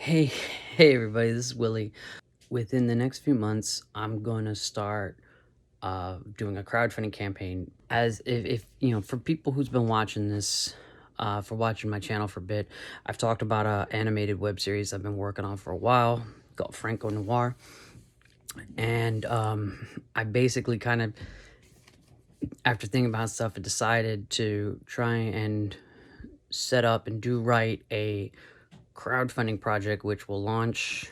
Hey, hey everybody, this is Willie. Within the next few months, I'm going to start doing a crowdfunding campaign. As if you know, for people who's been watching this, for watching my channel for a bit, I've talked about a animated web series I've been working on for a while called Franco Noir. And I basically kind of, after thinking about stuff, I decided to try and set up and do right a crowdfunding project, which will launch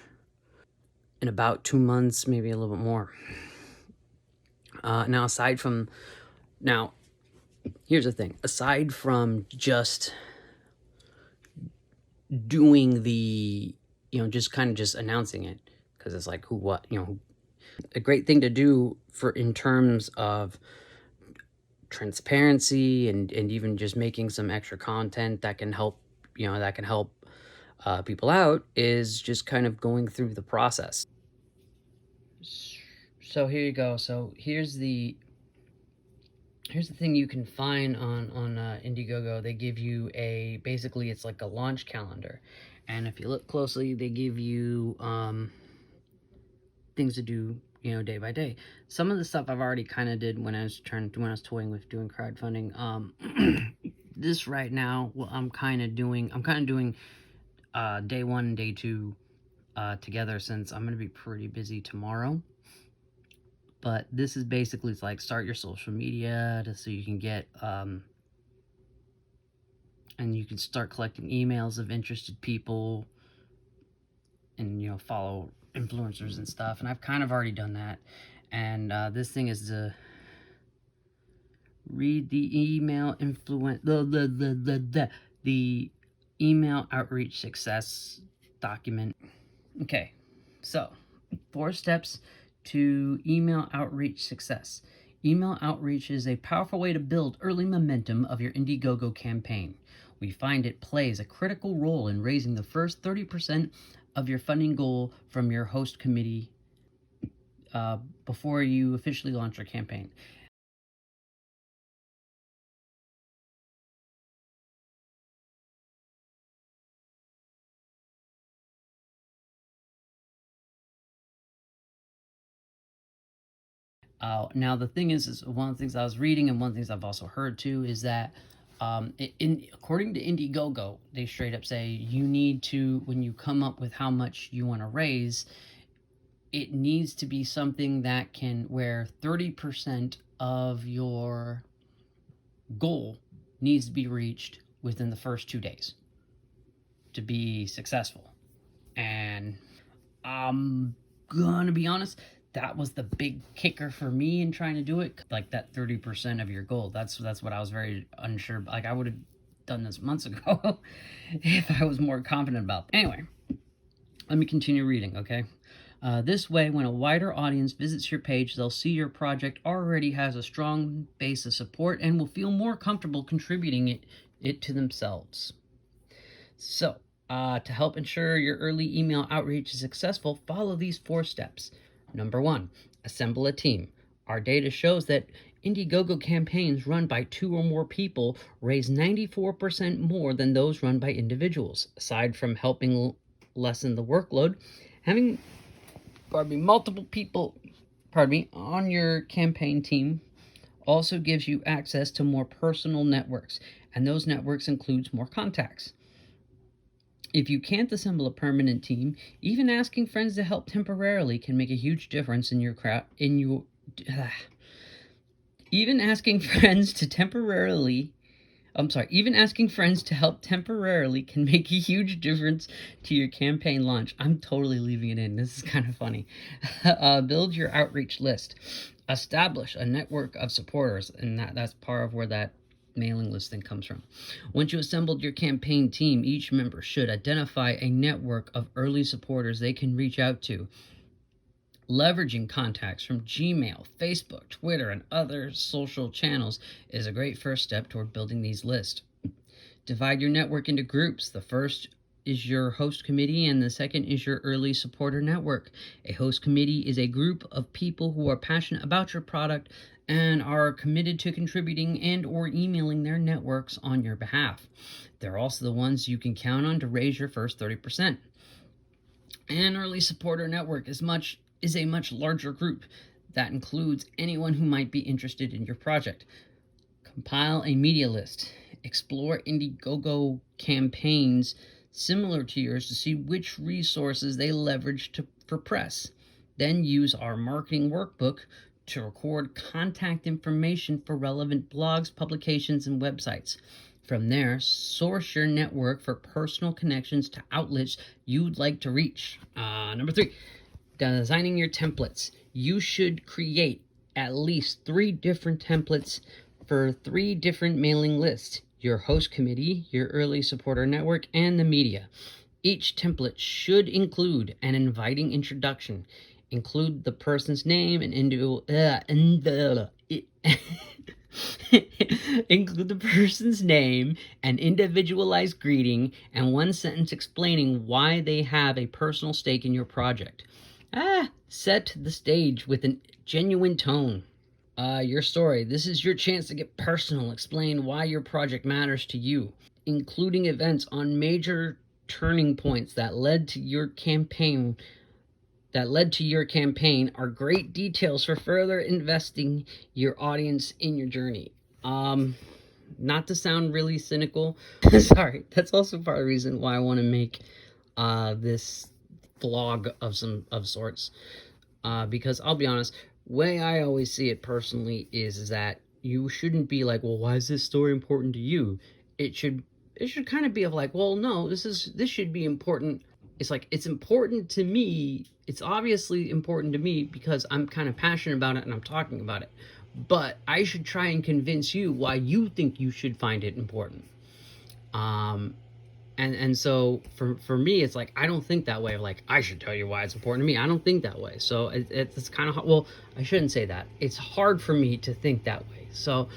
in about 2 months, maybe a little bit more. Now, here's the thing. Aside from just doing the, just kind of just announcing it, because it's like, who, what, a great thing to do for in terms of transparency and even just making some extra content that can help, people out, is just kind of going through the process. So here you go. So here's the thing you can find on Indiegogo. They give you basically it's like a launch calendar, and if you look closely, they give you things to do, day by day. Some of the stuff I've already kind of did when I was toying with doing crowdfunding. This right now, well, I'm kind of doing day one and day two together, since I'm gonna be pretty busy tomorrow. But this is basically, it's like, start your social media so you can get and you can start collecting emails of interested people, and follow influencers and stuff. And I've kind of already done that. And this thing is to read the email the email outreach success document. Okay, so 4 steps to email outreach success. Email outreach is a powerful way to build early momentum of your Indiegogo campaign. We find it plays a critical role in raising the first 30% of your funding goal from your host committee before you officially launch your campaign. Now the thing is one of the things I was reading, and one of the things I've also heard too, is that according to Indiegogo, they straight up say you need to, when you come up with how much you want to raise, it needs to be something that can, where 30% of your goal needs to be reached within the first 2 days to be successful. And I'm gonna be honest, that was the big kicker for me in trying to do it. Like, that 30% of your goal, that's what I was very unsure. Like, I would have done this months ago if I was more confident about it. Anyway, let me continue reading, okay? This way, when a wider audience visits your page, they'll see your project already has a strong base of support and will feel more comfortable contributing it to themselves. So, to help ensure your early email outreach is successful, follow these 4 steps. Number 1, assemble a team. Our data shows that Indiegogo campaigns run by 2 or more people raise 94% more than those run by individuals. Aside from helping lessen the workload, having multiple people on your campaign team also gives you access to more personal networks, and those networks includes more contacts. If you can't assemble a permanent team, even asking friends to help temporarily can make a huge difference in your crowd. Even asking friends to help temporarily can make a huge difference to your campaign launch. I'm totally leaving it in. This is kind of funny. Build your outreach list. Establish a network of supporters, and that's part of where that mailing list thing comes from. Once you assembled your campaign team, each member should identify a network of early supporters they can reach out to. Leveraging contacts from Gmail, Facebook, Twitter, and other social channels is a great first step toward building these lists. Divide your network into groups. The first is your host committee, and the second is your early supporter network. A host committee is a group of people who are passionate about your product and are committed to contributing and or emailing their networks on your behalf. They're also the ones you can count on to raise your first 30%. An early supporter network is a much larger group that includes anyone who might be interested in your project. Compile a media list. Explore Indiegogo campaigns similar to yours to see which resources they leverage for press. Then use our marketing workbook to record contact information for relevant blogs, publications, and websites. From there, source your network for personal connections to outlets you'd like to reach. Number 3, designing your templates. You should create at least 3 different templates for 3 different mailing lists: your host committee, your early supporter network, and the media. Each template should include an inviting introduction, include the person's name and include the person's name, an individualized greeting, and 1 sentence explaining why they have a personal stake in your project. Set the stage with a genuine tone. Your story. This is your chance to get personal. Explain why your project matters to you, including events on major turning points that led to your campaign are great details for further investing your audience in your journey. Not to sound really cynical, sorry, that's also part of the reason why I want to make this vlog of sorts. Because I'll be honest, way I always see it personally is that you shouldn't be like, well, why is this story important to you? It should kind of be of like, well, no, this should be important. It's like, it's important to me. It's obviously important to me because I'm kind of passionate about it and I'm talking about it. But I should try and convince you why you think you should find it important. And so for me, it's like, I don't think that way of like, I should tell you why it's important to me. I don't think that way. So it's kind of, well, I shouldn't say that. It's hard for me to think that way. So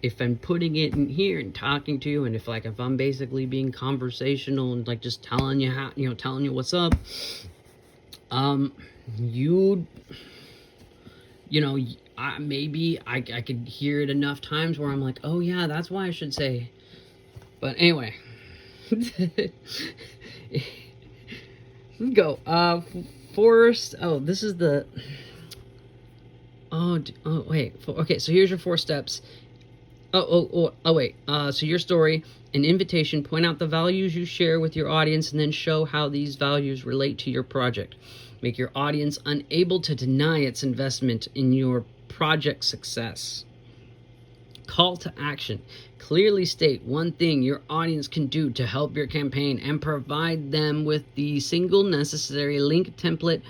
if I'm putting it in here and talking to you, and if I'm basically being conversational and like just telling you how, telling you what's up, maybe I could hear it enough times where I'm like, oh yeah, that's why I should say. But anyway. Let's go. Forest. Oh, this is the. Oh, wait. Okay, so here's your 4 steps. Wait. So your story, an invitation, point out the values you share with your audience, and then show how these values relate to your project. Make your audience unable to deny its investment in your project success. Call to action. Clearly state 1 thing your audience can do to help your campaign and provide them with the single necessary link, template,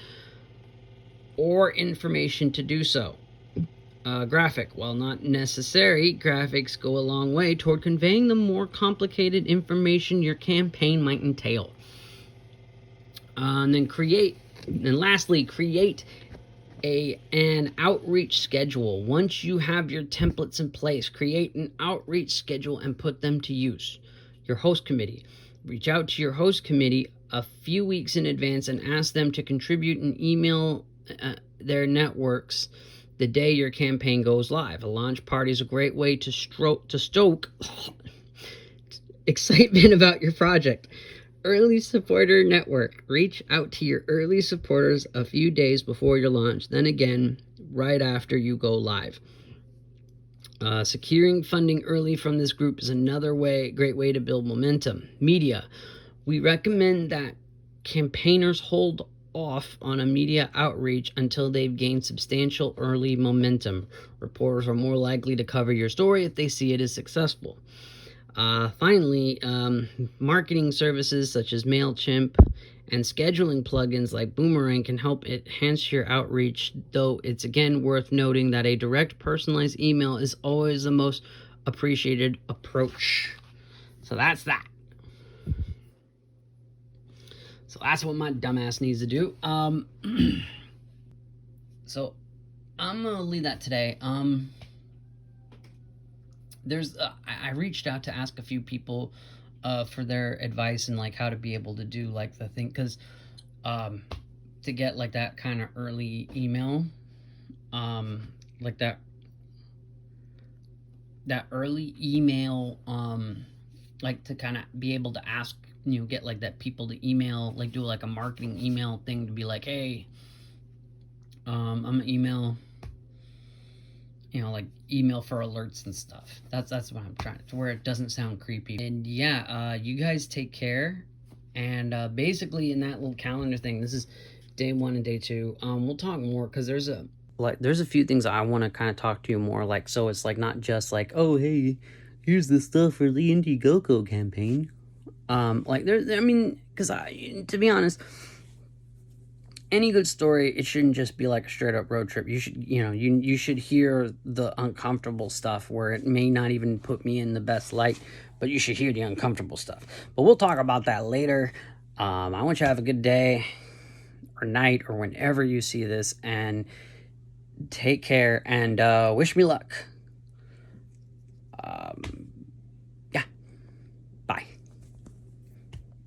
or information to do so. Graphic. While not necessary, graphics go a long way toward conveying the more complicated information your campaign might entail. And lastly, create an outreach schedule. Once you have your templates in place, create an outreach schedule and put them to use. Your host committee. Reach out to your host committee a few weeks in advance and ask them to contribute and email their networks the day your campaign goes live. A launch party is a great way to stoke excitement about your project. Early supporter network. Reach out to your early supporters a few days before your launch, then again right after you go live. Securing funding early from this group is another great way to build momentum. Media. We recommend that campaigners hold off on a media outreach until they've gained substantial early momentum. Reporters are more likely to cover your story if they see it as successful. Finally, marketing services such as MailChimp and scheduling plugins like Boomerang can help enhance your outreach, though it's again worth noting that a direct personalized email is always the most appreciated approach. So that's that. So that's what my dumbass needs to do. So I'm gonna leave that today. I reached out to ask a few people for their advice and like how to be able to do like the thing, because to get like that kind of early email, like that early email, like to kind of be able to ask get like that people to email, like do like a marketing email thing to be like, hey, I'm gonna email, like email for alerts and stuff. That's what I'm trying to where it doesn't sound creepy. And yeah, you guys take care. And basically in that little calendar thing, this is day 1 and day 2. We'll talk more because there's a few things I want to kind of talk to you more, like, so it's like not just like, oh hey, here's the stuff for the Indiegogo campaign. Like I mean, because to be honest, any good story, it shouldn't just be like a straight up road trip. You should, you should hear the uncomfortable stuff where it may not even put me in the best light, but you should hear the uncomfortable stuff. But we'll talk about that later. I want you to have a good day or night or whenever you see this, and take care, and wish me luck.